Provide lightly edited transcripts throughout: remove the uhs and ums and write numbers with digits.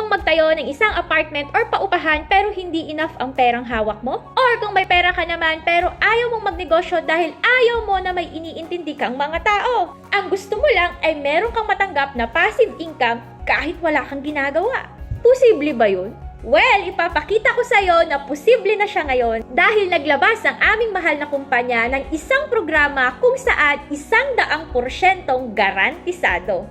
bang magtayo ng isang apartment or paupahan pero hindi enough ang perang hawak mo? Or kung may pera ka naman pero ayaw mong magnegosyo dahil ayaw mo na may iniintindi kang mga tao? Ang gusto mo lang ay meron kang matanggap na passive income kahit wala kang ginagawa. Posible ba yun? Well, ipapakita ko sa'yo na posible na siya ngayon dahil naglabas ang aming mahal na kumpanya ng isang programa kung saan 100% garantisado.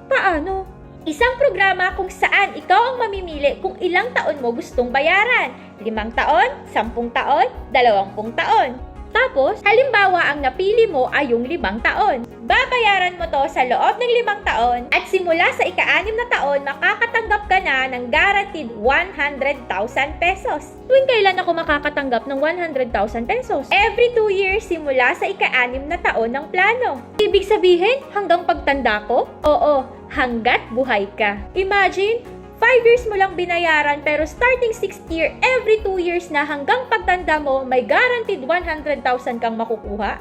Paano? Isang programa kung saan ikaw ang mamimili kung ilang taon mo gustong bayaran. 5 taon, 10 taon, 20 taon. Tapos, halimbawa ang napili mo ay yung 5 taon. Babayaran mo to sa loob ng 5 taon at simula sa ika-6 na taon, makakatanggap ka na ng guaranteed 100,000 pesos. Tuwing kailan ako makakatanggap ng 100,000 pesos? Every 2 years simula sa ika-6 na taon ng plano. Ibig sabihin, hanggang pagtanda ko? Oo, hanggat buhay ka. Imagine, 5 years mo lang binayaran pero starting 6th year, every 2 years na hanggang pagtanda mo, may guaranteed 100,000 kang makukuha.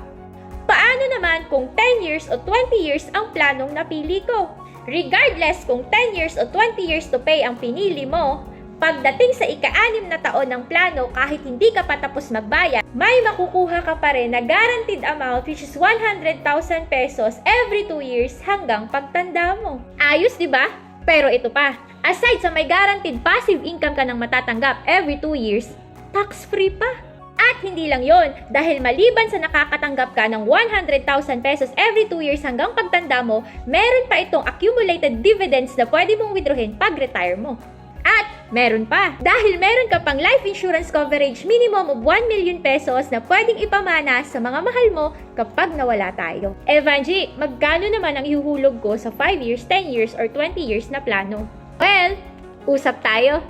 Paano naman kung 10 years o 20 years ang planong napili ko? Regardless kung 10 years o 20 years to pay ang pinili mo, pagdating sa ika-6 na taon ng plano kahit hindi ka pa tapos magbayad, may makukuha ka pa rin na guaranteed amount which is 100,000 pesos every 2 years hanggang pagtanda mo. Ayos, di ba? Pero ito pa, aside sa may guaranteed passive income ka nang matatanggap every 2 years, tax-free pa. At hindi lang yon, dahil maliban sa nakakatanggap ka ng 100,000 pesos every 2 years hanggang pagtanda mo, meron pa itong accumulated dividends na pwede mong withdrawin pag-retire mo. At meron pa, dahil meron ka pang life insurance coverage minimum of 1 million pesos na pwedeng ipamana sa mga mahal mo kapag nawala tayo. Evangie, magkano naman ang ihuhulog ko sa 5 years, 10 years, or 20 years na plano? Well, usap tayo.